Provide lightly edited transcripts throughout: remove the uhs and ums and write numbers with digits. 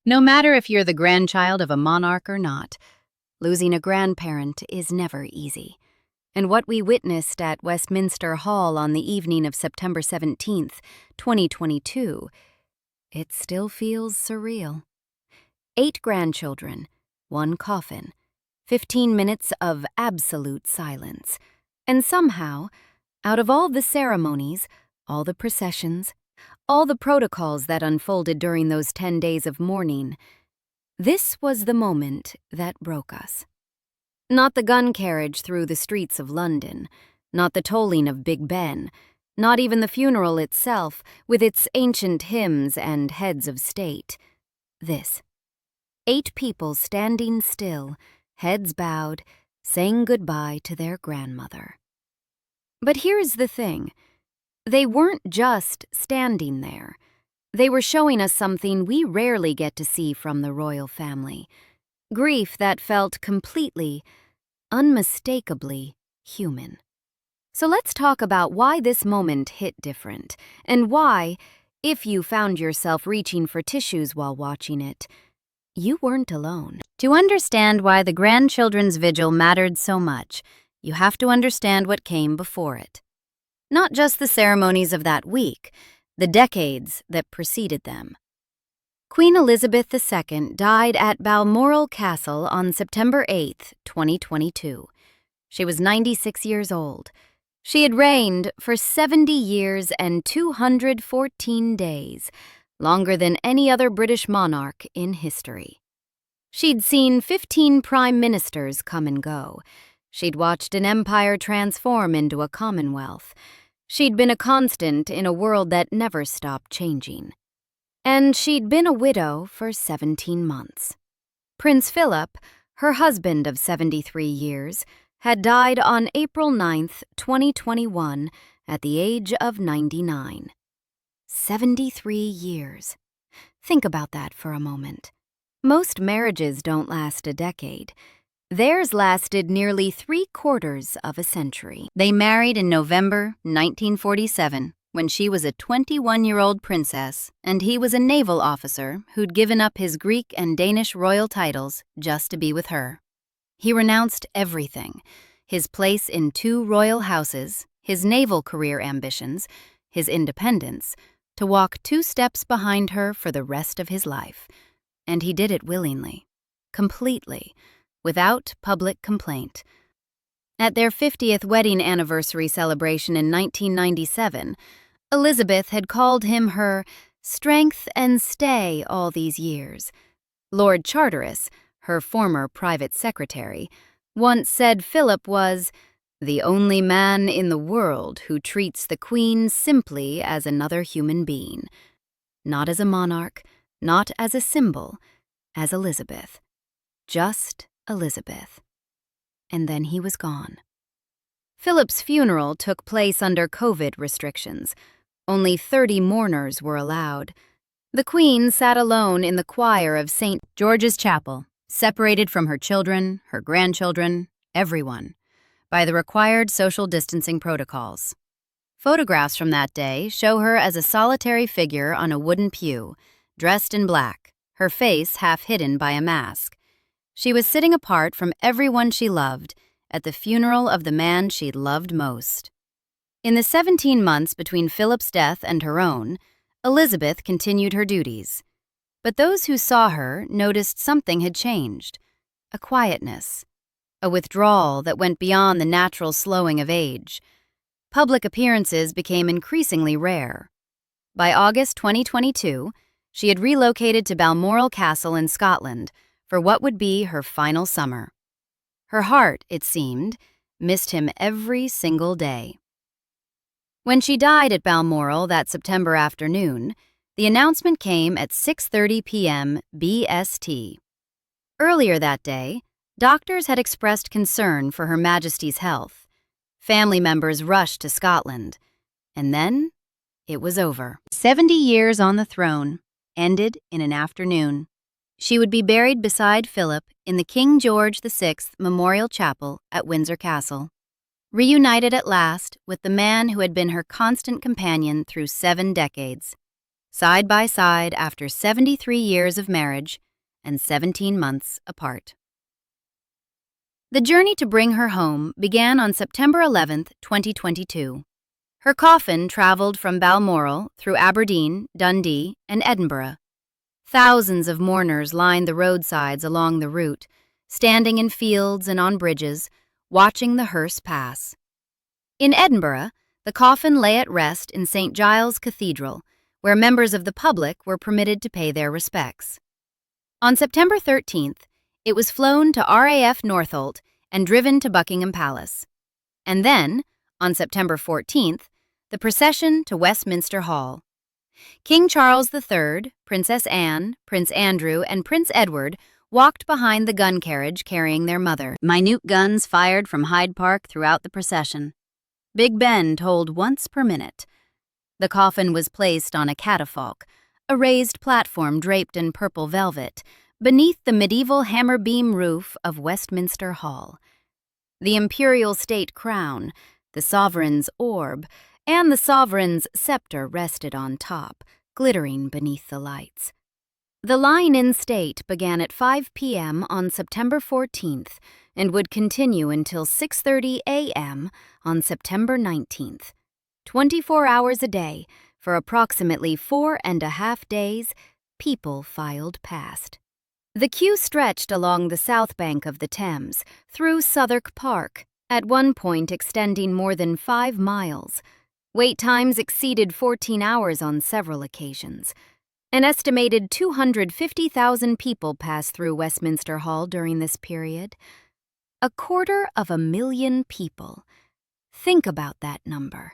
No matter if you're the grandchild of a monarch or not, losing a grandparent is never easy. And what we witnessed at Westminster Hall on the evening of September 17th, 2022, it still feels surreal. 8 grandchildren, 1 coffin, 15 minutes of absolute silence. And somehow, out of all the ceremonies, all the processions, all the protocols that unfolded during those 10 days of mourning, this was the moment that broke us. Not the gun carriage through the streets of London, not the tolling of Big Ben, not even the funeral itself with its ancient hymns and heads of state. This. 8 people standing still, heads bowed, saying goodbye to their grandmother. But here's the thing. They weren't just standing there. They were showing us something we rarely get to see from the royal family. Grief that felt completely, unmistakably human. So let's talk about why this moment hit different, and why, if you found yourself reaching for tissues while watching it, you weren't alone. To understand why the grandchildren's vigil mattered so much, you have to understand what came before it. Not just the ceremonies of that week, the decades that preceded them. Queen Elizabeth II died at Balmoral Castle on September 8, 2022. She was 96 years old. She had reigned for 70 years and 214 days, longer than any other British monarch in history. She'd seen 15 prime ministers come and go. She'd watched an empire transform into a commonwealth. She'd been a constant in a world that never stopped changing. And she'd been a widow for 17 months. Prince Philip, her husband of 73 years, had died on April 9, 2021, at the age of 99. 73 years. Think about that for a moment. Most marriages don't last a decade. Theirs lasted nearly 3/4 of a century. They married in November 1947, when she was a 21-year-old princess, and he was a naval officer who'd given up his Greek and Danish royal titles just to be with her. He renounced everything: his place in 2 royal houses, his naval career ambitions, his independence, to walk 2 steps behind her for the rest of his life. And he did it willingly, completely, without public complaint. At their 50th wedding anniversary celebration in 1997, Elizabeth had called him her strength and stay all these years. Lord Charteris, her former private secretary, once said Philip was the only man in the world who treats the Queen simply as another human being. Not as a monarch, not as a symbol, as Elizabeth. Just Elizabeth. And then he was gone. Philip's funeral took place under COVID restrictions. Only 30 mourners were allowed. The Queen sat alone in the choir of St. George's Chapel, separated from her children, her grandchildren, everyone, by the required social distancing protocols. Photographs from that day show her as a solitary figure on a wooden pew, dressed in black, her face half hidden by a mask. She was sitting apart from everyone she loved at the funeral of the man she'd loved most. In the 17 months between Philip's death and her own, Elizabeth continued her duties. But those who saw her noticed something had changed: a quietness, a withdrawal that went beyond the natural slowing of age. Public appearances became increasingly rare. By August 2022, she had relocated to Balmoral Castle in Scotland for what would be her final summer. Her heart, it seemed, missed him every single day. When she died at Balmoral that September afternoon, the announcement came at 6:30 p.m. BST. Earlier that day, doctors had expressed concern for Her Majesty's health. Family members rushed to Scotland. And then, it was over. 70 years on the throne ended in an afternoon. She would be buried beside Philip in the King George VI Memorial Chapel at Windsor Castle, reunited at last with the man who had been her constant companion through 7 decades. side by side after 73 years of marriage and 17 months apart. The journey to bring her home began on September 11, 2022. Her coffin traveled from Balmoral through Aberdeen, Dundee, and Edinburgh. Thousands of mourners lined the roadsides along the route, standing in fields and on bridges, watching the hearse pass. In Edinburgh, the coffin lay at rest in St. Giles Cathedral, where members of the public were permitted to pay their respects. On September 13th, it was flown to RAF Northolt and driven to Buckingham Palace. And then, on September 14th, the procession to Westminster Hall. King Charles III, Princess Anne, Prince Andrew, and Prince Edward walked behind the gun carriage carrying their mother. Minute guns fired from Hyde Park throughout the procession. Big Ben tolled once per minute. The coffin was placed on a catafalque, a raised platform draped in purple velvet, beneath the medieval hammer-beam roof of Westminster Hall. The imperial state crown, the sovereign's orb, and the sovereign's scepter rested on top, glittering beneath the lights. The line in state began at 5 p.m. on September 14th and would continue until 6:30 a.m. on September 19th. 24 hours a day, for approximately 4.5 days, people filed past. The queue stretched along the south bank of the Thames, through Southwark Park, at one point extending more than 5 miles. Wait times exceeded 14 hours on several occasions. An estimated 250,000 people passed through Westminster Hall during this period. 250,000 people. Think about that number.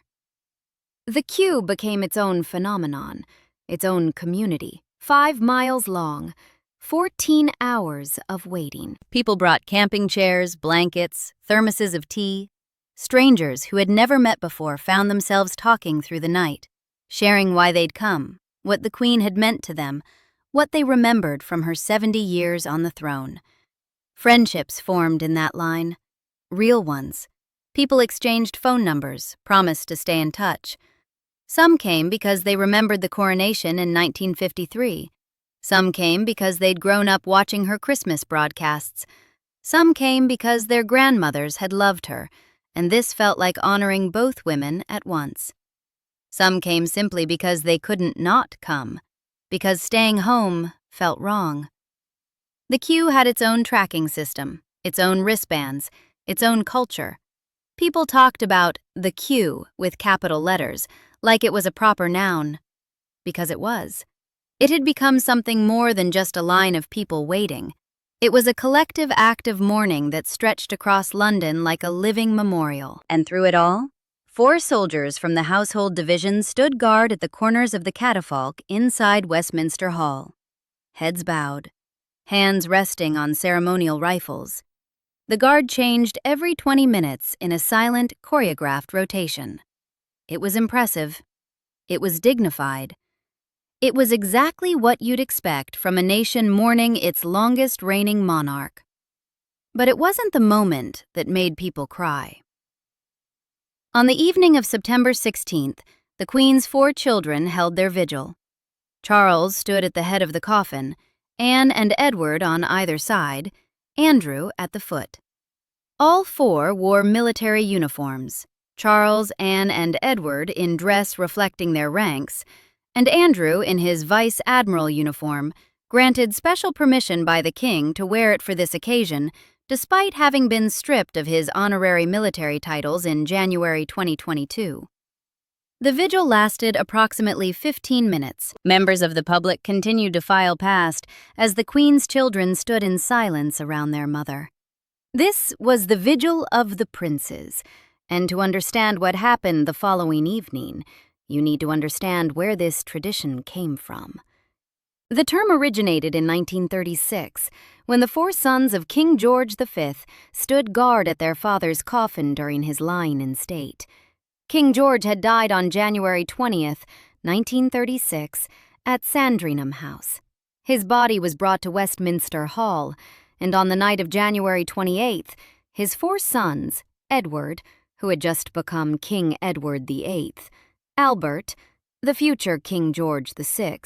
The queue became its own phenomenon, its own community, 5 miles long, 14 hours of waiting. People brought camping chairs, blankets, thermoses of tea. Strangers who had never met before found themselves talking through the night, sharing why they'd come, what the Queen had meant to them, what they remembered from her 70 years on the throne. Friendships formed in that line. Real ones. People exchanged phone numbers, promised to stay in touch. Some came because they remembered the coronation in 1953. Some came because they'd grown up watching her Christmas broadcasts. Some came because their grandmothers had loved her, and this felt like honoring both women at once. Some came simply because they couldn't not come, because staying home felt wrong. The queue had its own tracking system, its own wristbands, its own culture. People talked about the queue with capital letters, like it was a proper noun. Because it was. It had become something more than just a line of people waiting. It was a collective act of mourning that stretched across London like a living memorial. And through it all, 4 soldiers from the household division stood guard at the corners of the catafalque inside Westminster Hall. Heads bowed, hands resting on ceremonial rifles. The guard changed every 20 minutes in a silent, choreographed rotation. It was impressive. It was dignified. It was exactly what you'd expect from a nation mourning its longest reigning monarch. But it wasn't the moment that made people cry. On the evening of September 16th, the Queen's 4 children held their vigil. Charles stood at the head of the coffin, Anne and Edward on either side, Andrew at the foot. All 4 wore military uniforms, Charles, Anne, and Edward in dress reflecting their ranks, and Andrew, in his vice admiral uniform, granted special permission by the king to wear it for this occasion, despite having been stripped of his honorary military titles in January 2022. The vigil lasted approximately 15 minutes. Members of the public continued to file past as the Queen's children stood in silence around their mother. This was the Vigil of the Princes, and to understand what happened the following evening, you need to understand where this tradition came from. The term originated in 1936, when the 4 sons of King George V stood guard at their father's coffin during his line in state. King George had died on January 20th, 1936, at Sandringham House. His body was brought to Westminster Hall, and on the night of January 28th, his 4 sons, Edward, who had just become King Edward VIII, Albert, The future King George VI,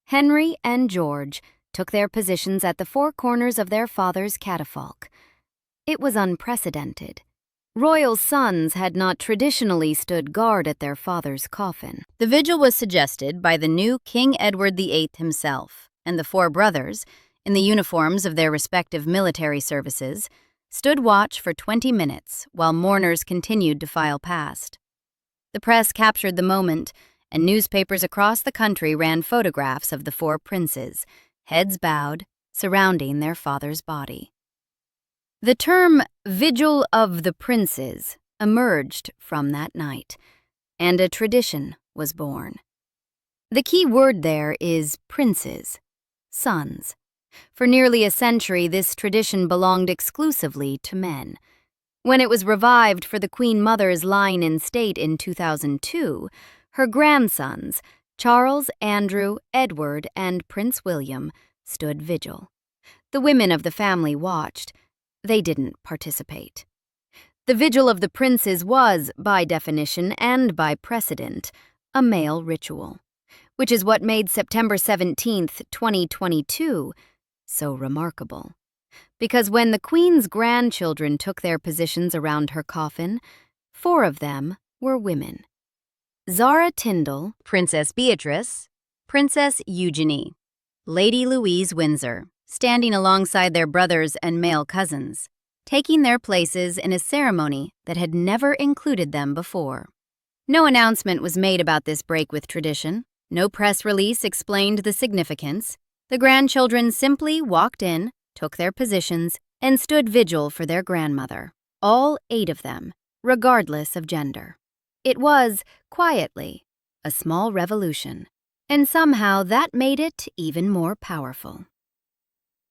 Henry and George took their positions at the four corners of their father's catafalque. It was unprecedented. Royal sons had not traditionally stood guard at their father's coffin. The vigil was suggested by the new King Edward VIII himself, and the four brothers, in the uniforms of their respective military services, stood watch for 20 minutes while mourners continued to file past. The press captured the moment, and newspapers across the country ran photographs of the four princes, heads bowed, surrounding their father's body. The term Vigil of the Princes emerged from that night, and a tradition was born. The key word there is princes, sons. For nearly a century, this tradition belonged exclusively to men. When it was revived for the Queen Mother's line in state in 2002, her grandsons, Charles, Andrew, Edward, and Prince William, stood vigil. The women of the family watched. They didn't participate. The Vigil of the Princes was, by definition and by precedent, a male ritual, which is what made September 17, 2022, so remarkable. Because when the Queen's grandchildren took their positions around her coffin, 4 of them were women. Zara Tyndall, Princess Beatrice, Princess Eugenie, Lady Louise Windsor, standing alongside their brothers and male cousins, taking their places in a ceremony that had never included them before. No announcement was made about this break with tradition. No press release explained the significance. The grandchildren simply walked in, took their positions, and stood vigil for their grandmother, all 8 of them, regardless of gender. It was, quietly, a small revolution, and somehow that made it even more powerful.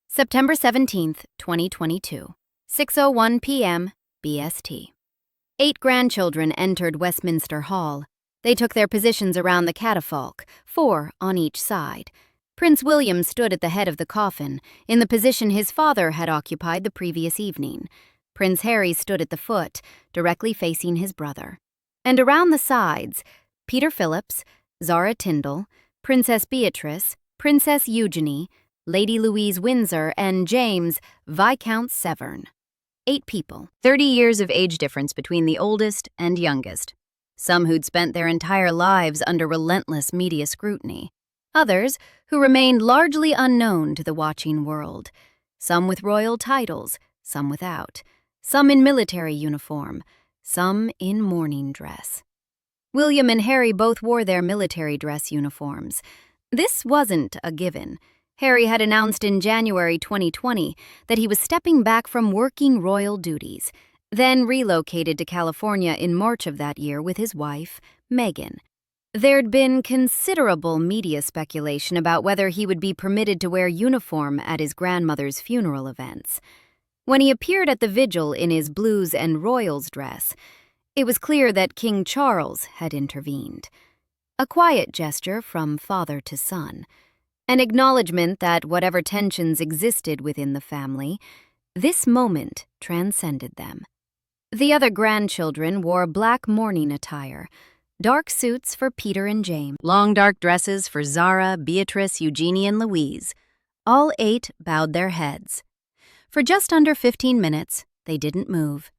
September 17, 2022, 6:01 p.m. BST. 8 grandchildren entered Westminster Hall. They took their positions around the catafalque, 4 on each side. Prince William stood at the head of the coffin, in the position his father had occupied the previous evening. Prince Harry stood at the foot, directly facing his brother. And around the sides, Peter Phillips, Zara Tyndall, Princess Beatrice, Princess Eugenie, Lady Louise Windsor, and James, Viscount Severn. 8 people, 30 years of age difference between the oldest and youngest. Some who'd spent their entire lives under relentless media scrutiny. Others who remained largely unknown to the watching world. Some with royal titles, some without. Some in military uniform, some in mourning dress. William and Harry both wore their military dress uniforms. This wasn't a given. Harry had announced in January 2020 that he was stepping back from working royal duties, then relocated to California in March of that year with his wife, Meghan. There'd been considerable media speculation about whether he would be permitted to wear uniform at his grandmother's funeral events. When he appeared at the vigil in his blues and royals dress, it was clear that King Charles had intervened. A quiet gesture from father to son. An acknowledgement that whatever tensions existed within the family, this moment transcended them. The other grandchildren wore black mourning attire, dark suits for Peter and James, long dark dresses for Zara, Beatrice, Eugenie, and Louise. All 8 bowed their heads. For just under 15 minutes, they didn't move.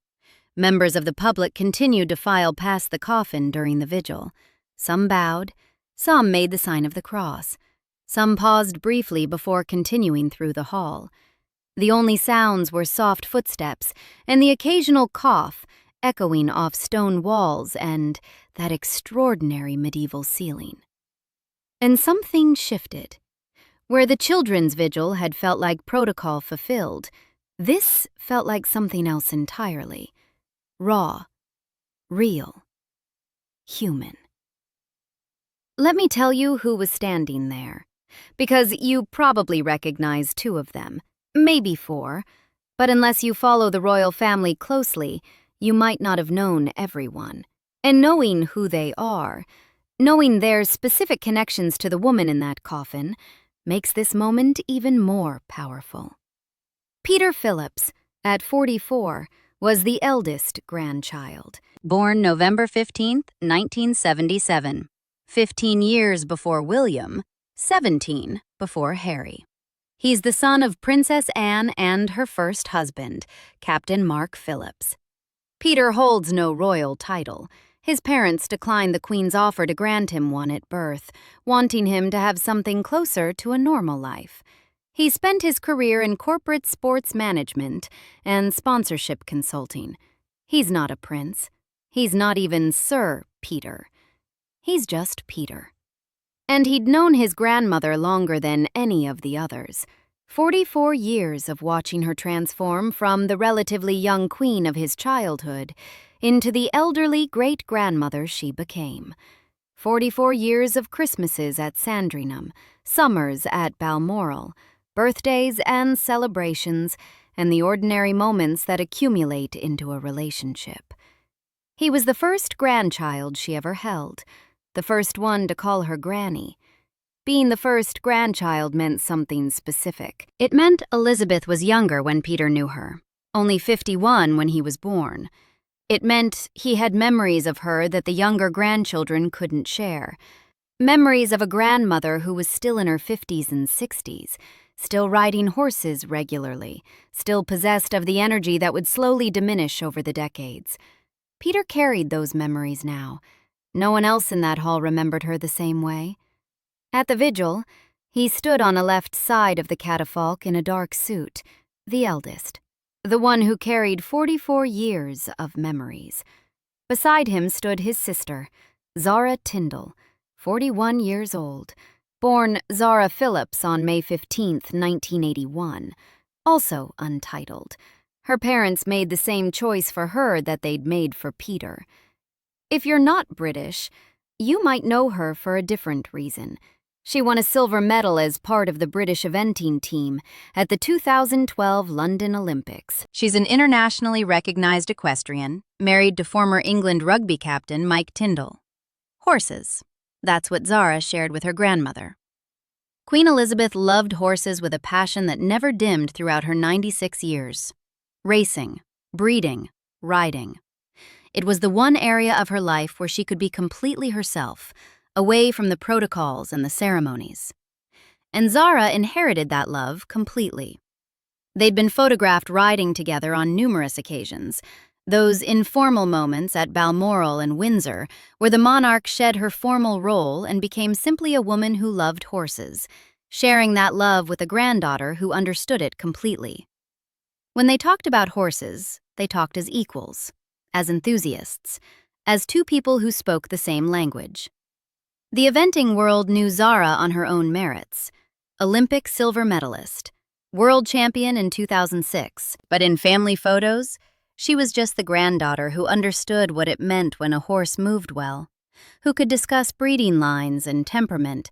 Members of the public continued to file past the coffin during the vigil. Some bowed, some made the sign of the cross. Some paused briefly before continuing through the hall. The only sounds were soft footsteps and the occasional cough echoing off stone walls and that extraordinary medieval ceiling. And something shifted. Where the children's vigil had felt like protocol fulfilled, this felt like something else entirely. Raw, real, human. Let me tell you who was standing there, because you probably recognize 2 of them, maybe 4, but unless you follow the royal family closely, you might not have known everyone. And knowing who they are, knowing their specific connections to the woman in that coffin, makes this moment even more powerful. Peter Phillips, at 44, was the eldest grandchild. Born November 15, 1977. 15 years before William, 17 before Harry. He's the son of Princess Anne and her first husband, Captain Mark Phillips. Peter holds no royal title. His parents declined the Queen's offer to grant him one at birth, wanting him to have something closer to a normal life. He spent his career in corporate sports management and sponsorship consulting. He's not a prince. He's not even Sir Peter. He's just Peter. And he'd known his grandmother longer than any of the others. 44 years of watching her transform from the relatively young queen of his childhood into the elderly great-grandmother she became. 44 years of Christmases at Sandringham, summers at Balmoral, birthdays and celebrations, and the ordinary moments that accumulate into a relationship. He was the first grandchild she ever held, the first one to call her Granny. Being the first grandchild meant something specific. It meant Elizabeth was younger when Peter knew her, only 51 when he was born. It meant he had memories of her that the younger grandchildren couldn't share. Memories of a grandmother who was still in her 50s and 60s, still riding horses regularly, still possessed of the energy that would slowly diminish over the decades. Peter carried those memories now. No one else in that hall remembered her the same way. At the vigil, he stood on the left side of the catafalque in a dark suit, the eldest, the one who carried 44 years of memories. Beside him stood his sister, Zara Tyndall, 41 years old, born Zara Phillips on May 15, 1981, also untitled. Her parents made the same choice for her that they'd made for Peter. If you're not British, you might know her for a different reason. She won a silver medal as part of the British eventing team at the 2012 London Olympics. She's an internationally recognized equestrian, married to former England rugby captain Mike Tindall. Horses. That's what Zara shared with her grandmother. Queen Elizabeth loved horses with a passion that never dimmed throughout her 96 years. Racing, breeding, riding. It was the one area of her life where she could be completely herself, away from the protocols and the ceremonies. And Zara inherited that love completely. They'd been photographed riding together on numerous occasions, those informal moments at Balmoral and Windsor where the monarch shed her formal role and became simply a woman who loved horses, sharing that love with a granddaughter who understood it completely. When they talked about horses, they talked as equals, as enthusiasts, as two people who spoke the same language. The eventing world knew Zara on her own merits. Olympic silver medalist, world champion in 2006, but in family photos, she was just the granddaughter who understood what it meant when a horse moved well, who could discuss breeding lines and temperament,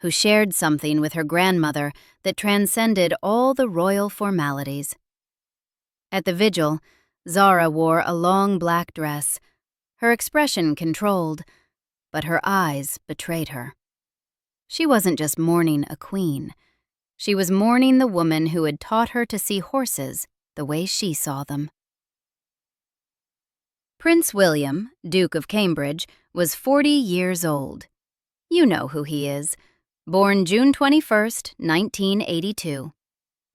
who shared something with her grandmother that transcended all the royal formalities. At the vigil, Zara wore a long black dress, her expression controlled, but her eyes betrayed her. She wasn't just mourning a queen. She was mourning the woman who had taught her to see horses the way she saw them. Prince William, Duke of Cambridge, was 40 years old. You know who he is. Born June 21, 1982.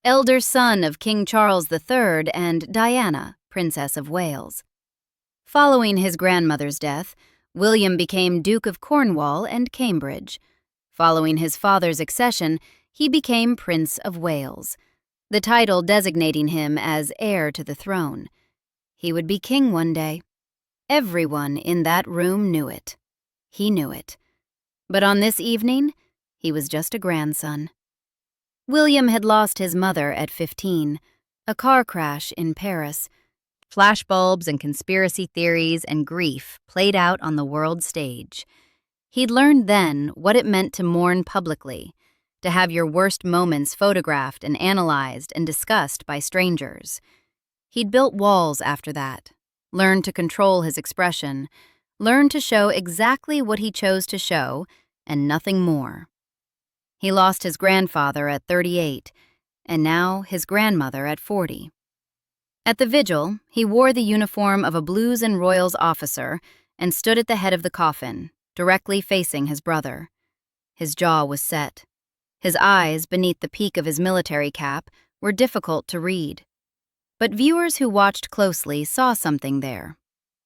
Elder son of King Charles III and Diana, Princess of Wales. Following his grandmother's death, William became Duke of Cornwall and Cambridge. Following his father's accession, he became Prince of Wales, the title designating him as heir to the throne. He would be king one day. Everyone in that room knew it. He knew it. But on this evening, he was just a grandson. William had lost his mother at 15, a car crash in Paris. Flashbulbs and conspiracy theories and grief played out on the world stage. He'd learned then what it meant to mourn publicly, to have your worst moments photographed and analyzed and discussed by strangers. He'd built walls after that, learned to control his expression, learned to show exactly what he chose to show and nothing more. He lost his grandfather at 38, and now his grandmother at 40. At the vigil, he wore the uniform of a Blues and Royals officer and stood at the head of the coffin, directly facing his brother. His jaw was set. His eyes, beneath the peak of his military cap, were difficult to read. But viewers who watched closely saw something there.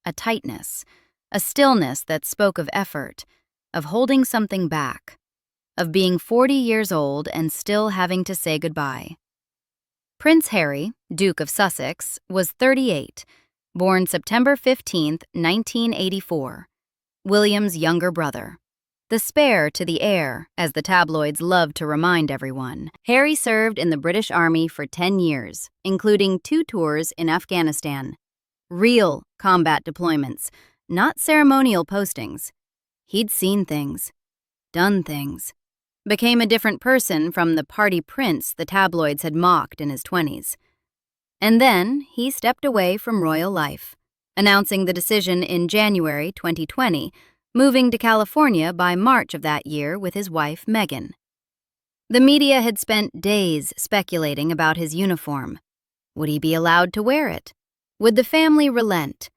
A tightness, a stillness that spoke of effort, of holding something back, of being 40 years old and still having to say goodbye. Prince Harry, Duke of Sussex, was 38, born September 15, 1984, William's younger brother. The spare to the heir, as the tabloids loved to remind everyone. Harry served in the British Army for 10 years, including 2 tours in Afghanistan. Real combat deployments, not ceremonial postings. He'd seen things, done things, became a different person from the party prince the tabloids had mocked in his 20s. And then he stepped away from royal life, announcing the decision in January 2020, moving to California by March of that year with his wife, Meghan. The media had spent days speculating about his uniform. Would he be allowed to wear it? Would the family relent?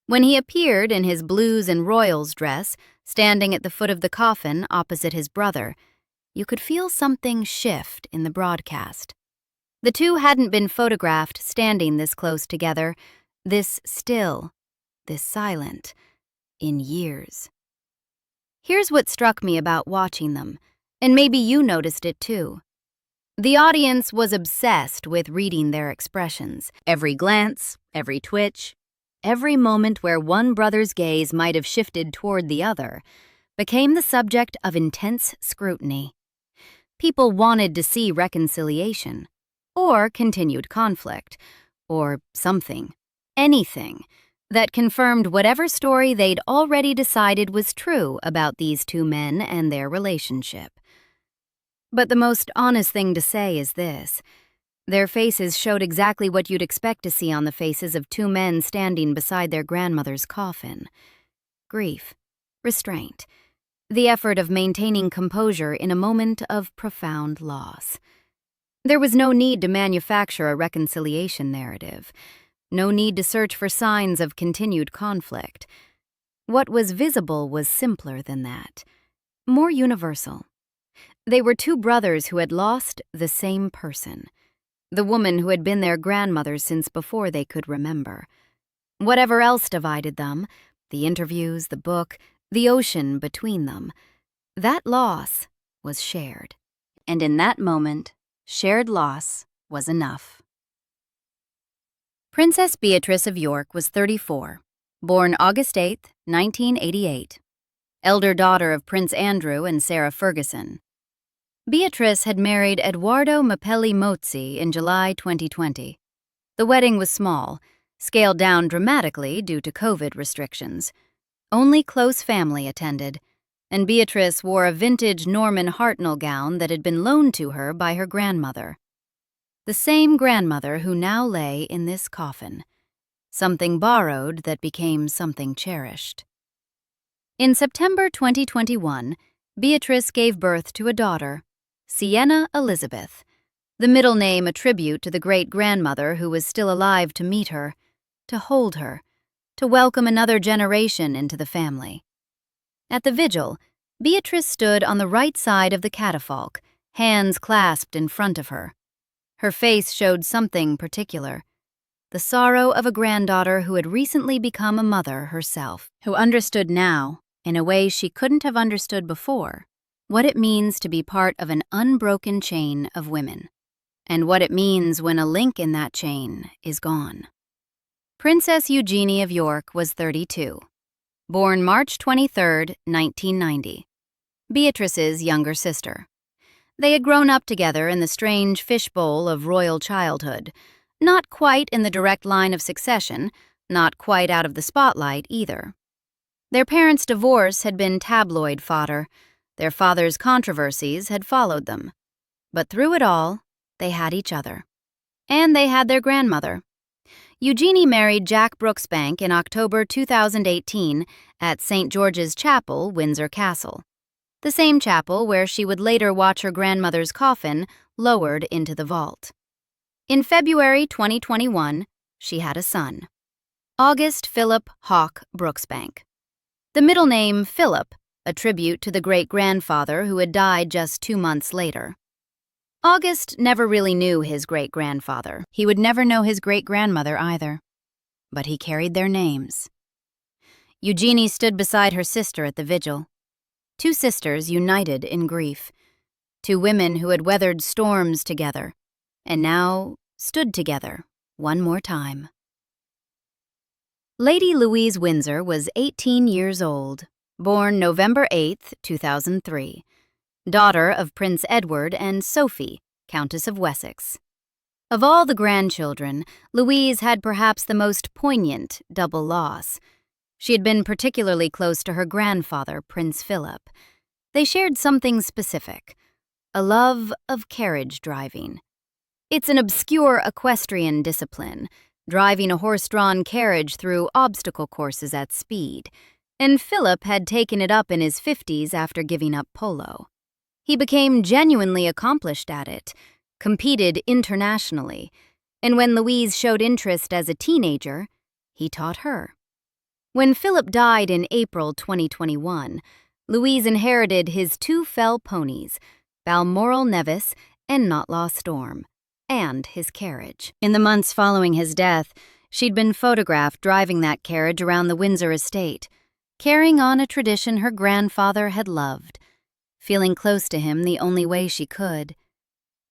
When he appeared in his blues and royals dress, standing at the foot of the coffin opposite his brother, you could feel something shift in the broadcast. The two hadn't been photographed standing this close together, this still, this silent, in years. Here's what struck me about watching them, and maybe you noticed it too. The audience was obsessed with reading their expressions. Every glance, every twitch, every moment where one brother's gaze might have shifted toward the other became the subject of intense scrutiny. People wanted to see reconciliation, or continued conflict, or something, anything, that confirmed whatever story they'd already decided was true about these two men and their relationship. But the most honest thing to say is this. Their faces showed exactly what you'd expect to see on the faces of two men standing beside their grandmother's coffin. Grief, restraint, the effort of maintaining composure in a moment of profound loss. There was no need to manufacture a reconciliation narrative. No need to search for signs of continued conflict. What was visible was simpler than that, more universal. They were two brothers who had lost the same person, the woman who had been their grandmother since before they could remember. Whatever else divided them, the interviews, the book, the ocean between them, that loss was shared. And in that moment, shared loss was enough. Princess Beatrice of York was 34, born August 8, 1988, elder daughter of Prince Andrew and Sarah Ferguson. Beatrice had married Edoardo Mapelli Mozzi in July 2020. The wedding was small, scaled down dramatically due to COVID restrictions. Only close family attended, and Beatrice wore a vintage Norman Hartnell gown that had been loaned to her by her grandmother. The same grandmother who now lay in this coffin. Something borrowed that became something cherished. In September 2021, Beatrice gave birth to a daughter, Sienna Elizabeth, the middle name a tribute to the great-grandmother who was still alive to meet her, to hold her, to welcome another generation into the family. At the vigil, Beatrice stood on the right side of the catafalque, hands clasped in front of her. Her face showed something particular, the sorrow of a granddaughter who had recently become a mother herself, who understood now, in a way she couldn't have understood before, what it means to be part of an unbroken chain of women, and what it means when a link in that chain is gone. Princess Eugenie of York was 32, born March 23, 1990, Beatrice's younger sister. They had grown up together in the strange fishbowl of royal childhood, not quite in the direct line of succession, not quite out of the spotlight either. Their parents' divorce had been tabloid fodder. Their father's controversies had followed them. But through it all, they had each other. And they had their grandmother. Eugenie married Jack Brooksbank in October 2018 at St. George's Chapel, Windsor Castle. The same chapel where she would later watch her grandmother's coffin lowered into the vault. In February 2021, she had a son, August Philip Hawke Brooksbank. The middle name, Philip, a tribute to the great-grandfather who had died just 2 months later. August never really knew his great-grandfather. He would never know his great-grandmother either. But he carried their names. Eugenie stood beside her sister at the vigil. 2 sisters united in grief. 2 women who had weathered storms together, and now stood together one more time. Lady Louise Windsor was 18 years old, born November 8, 2003, daughter of Prince Edward and Sophie, Countess of Wessex. Of all the grandchildren, Louise had perhaps the most poignant double loss. She had been particularly close to her grandfather, Prince Philip. They shared something specific, a love of carriage driving. It's an obscure equestrian discipline, driving a horse-drawn carriage through obstacle courses at speed, and Philip had taken it up in his 50s after giving up polo. He became genuinely accomplished at it, competed internationally, and when Louise showed interest as a teenager, he taught her. When Philip died in April 2021, Louise inherited his 2 fell ponies, Balmoral Nevis and Knotlaw Storm, and his carriage. In the months following his death, she'd been photographed driving that carriage around the Windsor estate, carrying on a tradition her grandfather had loved, feeling close to him the only way she could.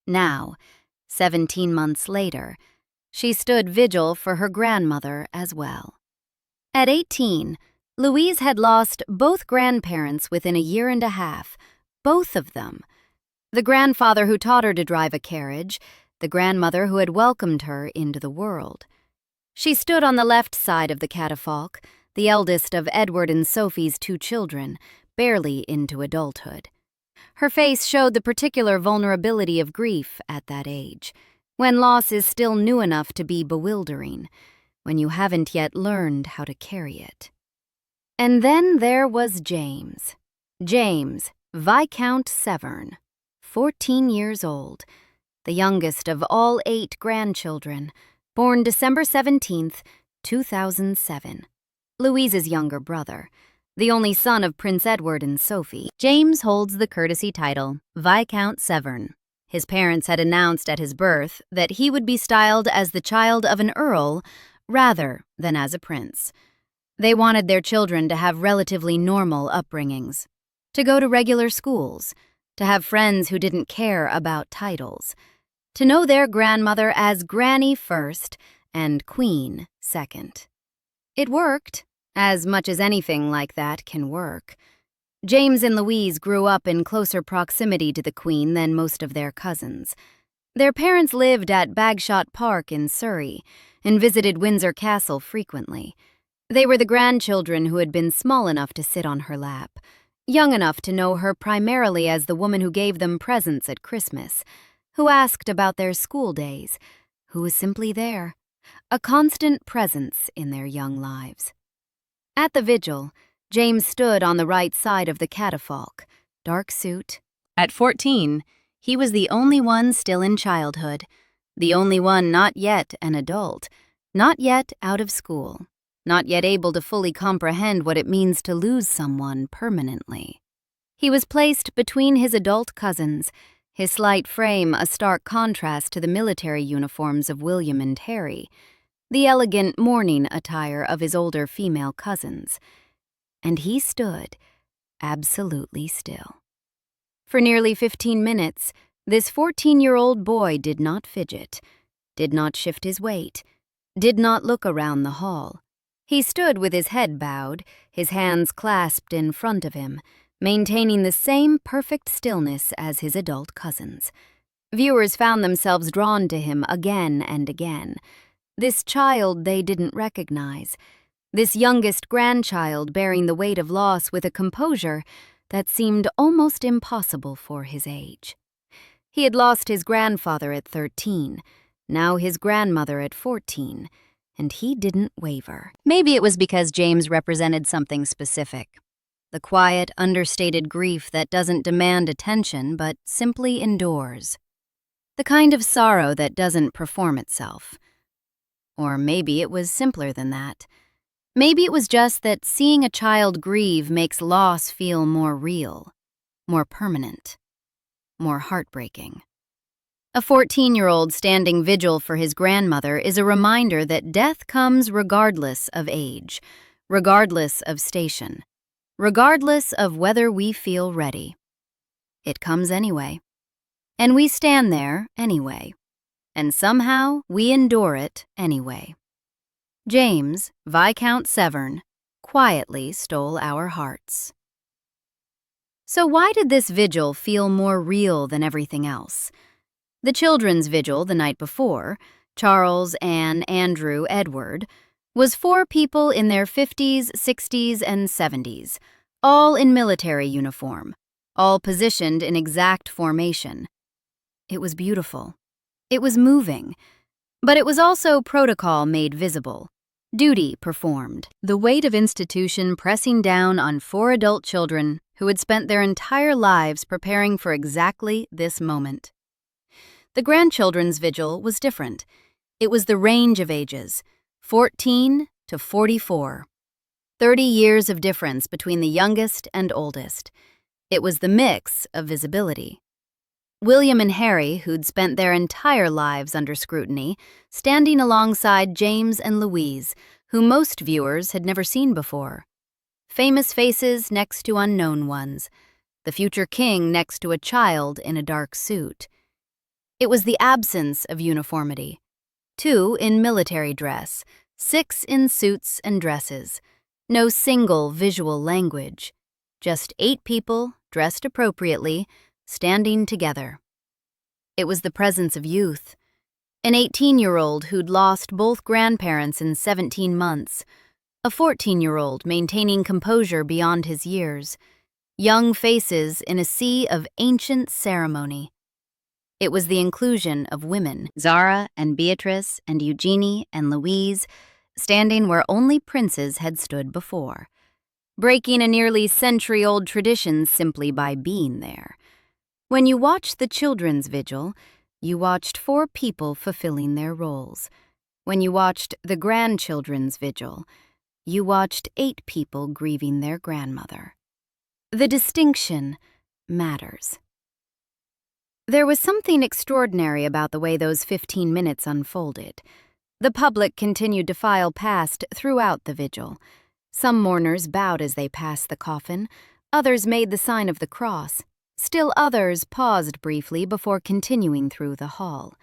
Now, 17 months later, she stood vigil for her grandmother as well. At 18, Louise had lost both grandparents within a year and a half, both of them. The grandfather who taught her to drive a carriage, the grandmother who had welcomed her into the world. She stood on the left side of the catafalque, the eldest of Edward and Sophie's 2 children, barely into adulthood. Her face showed the particular vulnerability of grief at that age, when loss is still new enough to be bewildering, when you haven't yet learned how to carry it. And then there was James. James, Viscount Severn, 14 years old, the youngest of all 8 grandchildren, born December 17, 2007. Louise's younger brother, the only son of Prince Edward and Sophie. James holds the courtesy title, Viscount Severn. His parents had announced at his birth that he would be styled as the child of an earl rather than as a prince. They wanted their children to have relatively normal upbringings, to go to regular schools, to have friends who didn't care about titles, to know their grandmother as Granny first and Queen second. It worked, as much as anything like that can work. James and Louise grew up in closer proximity to the Queen than most of their cousins. Their parents lived at Bagshot Park in Surrey and visited Windsor Castle frequently. They were the grandchildren who had been small enough to sit on her lap, young enough to know her primarily as the woman who gave them presents at Christmas, who asked about their school days, who was simply there, a constant presence in their young lives. At the vigil, James stood on the right side of the catafalque, dark suit. At 14, he was the only one still in childhood, the only one not yet an adult, not yet out of school, not yet able to fully comprehend what it means to lose someone permanently. He was placed between his adult cousins, his slight frame a stark contrast to the military uniforms of William and Harry, the elegant mourning attire of his older female cousins. And he stood, absolutely still. For nearly 15 minutes, this 14-year-old boy did not fidget, did not shift his weight, did not look around the hall. He stood with his head bowed, his hands clasped in front of him, maintaining the same perfect stillness as his adult cousins. Viewers found themselves drawn to him again and again. This child they didn't recognize, this youngest grandchild bearing the weight of loss with a composure that seemed almost impossible for his age. He had lost his grandfather at 13, now his grandmother at 14, and he didn't waver. Maybe it was because James represented something specific. The quiet, understated grief that doesn't demand attention but simply endures. The kind of sorrow that doesn't perform itself. Or maybe it was simpler than that. Maybe it was just that seeing a child grieve makes loss feel more real, more permanent, more heartbreaking. A 14-year-old standing vigil for his grandmother is a reminder that death comes regardless of age, regardless of station, regardless of whether we feel ready. It comes anyway. And we stand there anyway. And somehow we endure it anyway. James, Viscount Severn, quietly stole our hearts. So why did this vigil feel more real than everything else? The children's vigil the night before, Charles, Anne, Andrew, Edward, was for people in their 50s, 60s, and 70s, all in military uniform, all positioned in exact formation. It was beautiful. It was moving. But it was also protocol made visible, duty performed, the weight of institution pressing down on 4 adult children who had spent their entire lives preparing for exactly this moment. The grandchildren's vigil was different. It was the range of ages, 14 to 44. 30 years of difference between the youngest and oldest. It was the mix of visibility. William and Harry, who'd spent their entire lives under scrutiny, standing alongside James and Louise, who most viewers had never seen before. Famous faces next to unknown ones. The future king next to a child in a dark suit. It was the absence of uniformity. 2 in military dress, 6 in suits and dresses. No single visual language. Just 8 people, dressed appropriately, standing together. It was the presence of youth. An 18-year-old who'd lost both grandparents in 17 months. A 14-year-old maintaining composure beyond his years. Young faces in a sea of ancient ceremony. It was the inclusion of women, Zara and Beatrice and Eugenie and Louise, standing where only princes had stood before, breaking a nearly century-old tradition simply by being there. When you watched the children's vigil, you watched 4 people fulfilling their roles. When you watched the grandchildren's vigil, you watched 8 people grieving their grandmother. The distinction matters. There was something extraordinary about the way those 15 minutes unfolded. The public continued to file past throughout the vigil. Some mourners bowed as they passed the coffin, others made the sign of the cross, still others paused briefly before continuing through the hall.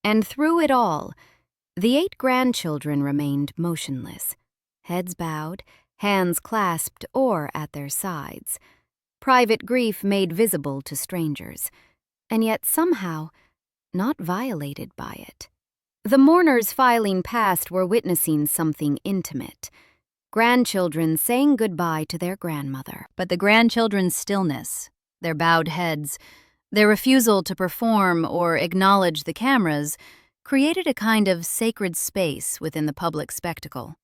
And through it all, the 8 grandchildren remained motionless, heads bowed, hands clasped or at their sides, private grief made visible to strangers, and yet somehow not violated by it. The mourners filing past were witnessing something intimate. Grandchildren saying goodbye to their grandmother. But the grandchildren's stillness, their bowed heads, their refusal to perform or acknowledge the cameras created a kind of sacred space within the public spectacle.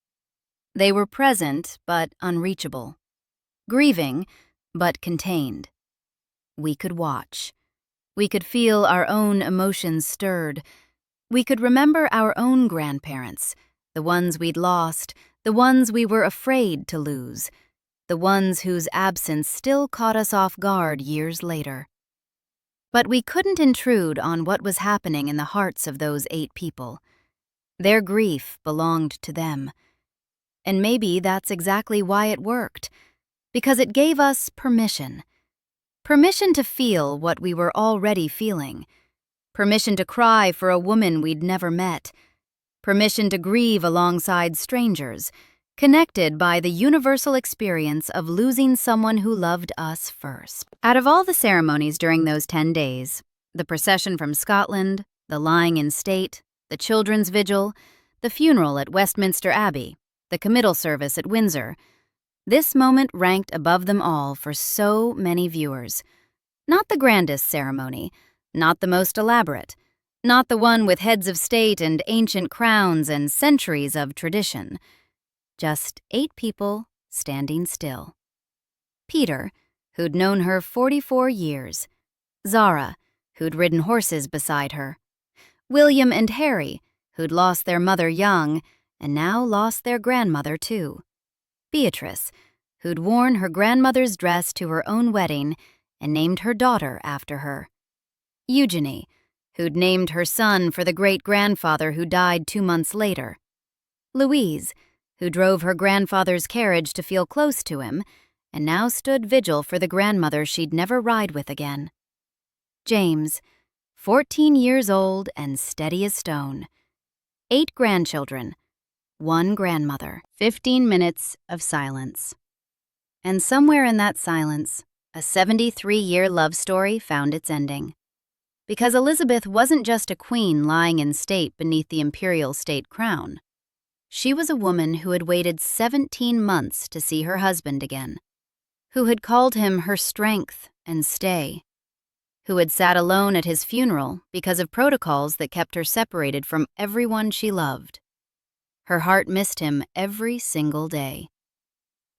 They were present but unreachable, grieving but contained. We could watch. We could feel our own emotions stirred. We could remember our own grandparents, the ones we'd lost, the ones we were afraid to lose, the ones whose absence still caught us off guard years later. But we couldn't intrude on what was happening in the hearts of those 8 people. Their grief belonged to them. And maybe that's exactly why it worked, because it gave us permission. Permission to feel what we were already feeling. Permission to cry for a woman we'd never met. Permission to grieve alongside strangers, connected by the universal experience of losing someone who loved us first. Out of all the ceremonies during those 10 days, the procession from Scotland, the lying in state, the children's vigil, the funeral at Westminster Abbey, the committal service at Windsor, this moment ranked above them all for so many viewers. Not the grandest ceremony, not the most elaborate, not the one with heads of state and ancient crowns and centuries of tradition. Just 8 people standing still. Peter, who'd known her 44 years. Zara, who'd ridden horses beside her. William and Harry, who'd lost their mother young, and now lost their grandmother too. Beatrice, who'd worn her grandmother's dress to her own wedding and named her daughter after her. Eugenie, who'd named her son for the great-grandfather who died 2 months later. Louise, who drove her grandfather's carriage to feel close to him and now stood vigil for the grandmother she'd never ride with again. James, 14 years old and steady as stone. 8 grandchildren, 1 grandmother. 15 minutes of silence. And somewhere in that silence, a 73-year love story found its ending. Because Elizabeth wasn't just a queen lying in state beneath the imperial state crown. She was a woman who had waited 17 months to see her husband again, who had called him her strength and stay, who had sat alone at his funeral because of protocols that kept her separated from everyone she loved. Her heart missed him every single day.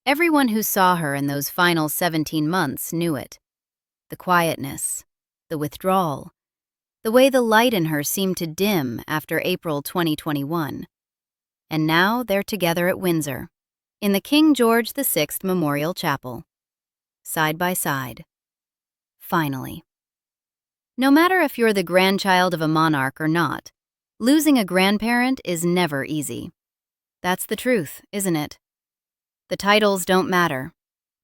Everyone who saw her in those final 17 months knew it. The quietness, the withdrawal, the way the light in her seemed to dim after April 2021. And now they're together at Windsor, in the King George VI Memorial Chapel. Side by side. Finally. No matter if you're the grandchild of a monarch or not, losing a grandparent is never easy. That's the truth, isn't it? The titles don't matter.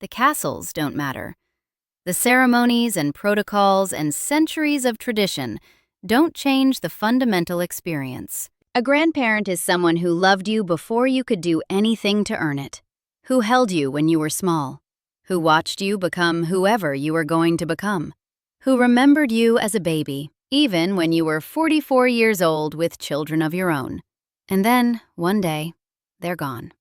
The castles don't matter. The ceremonies and protocols and centuries of tradition don't change the fundamental experience. A grandparent is someone who loved you before you could do anything to earn it, who held you when you were small, who watched you become whoever you were going to become, who remembered you as a baby, even when you were 44 years old with children of your own. And then, one day, they're gone.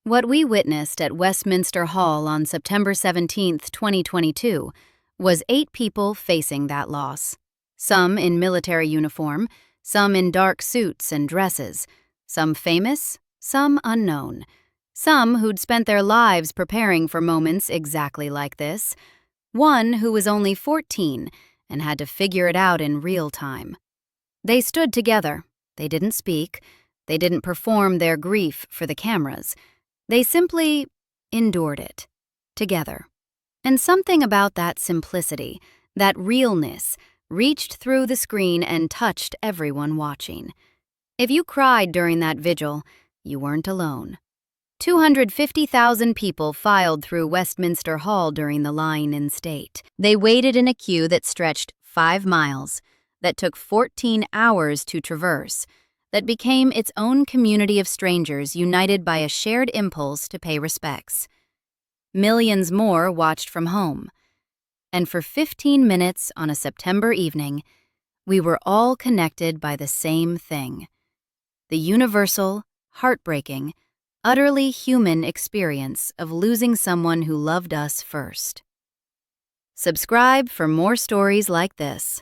What we witnessed at Westminster Hall on September 17, 2022, was 8 people facing that loss. Some in military uniform, some in dark suits and dresses, some famous, some unknown, some who'd spent their lives preparing for moments exactly like this, one who was only 14 and had to figure it out in real time. They stood together. They didn't speak. They didn't perform their grief for the cameras. They simply endured it, together. And something about that simplicity, that realness, reached through the screen and touched everyone watching. If you cried during that vigil, you weren't alone. 250,000 people filed through Westminster Hall during the lying in state. They waited in a queue that stretched 5 miles, that took 14 hours to traverse, that became its own community of strangers united by a shared impulse to pay respects. Millions more watched from home. And for 15 minutes on a September evening, we were all connected by the same thing: the universal, heartbreaking, utterly human experience of losing someone who loved us first. Subscribe for more stories like this.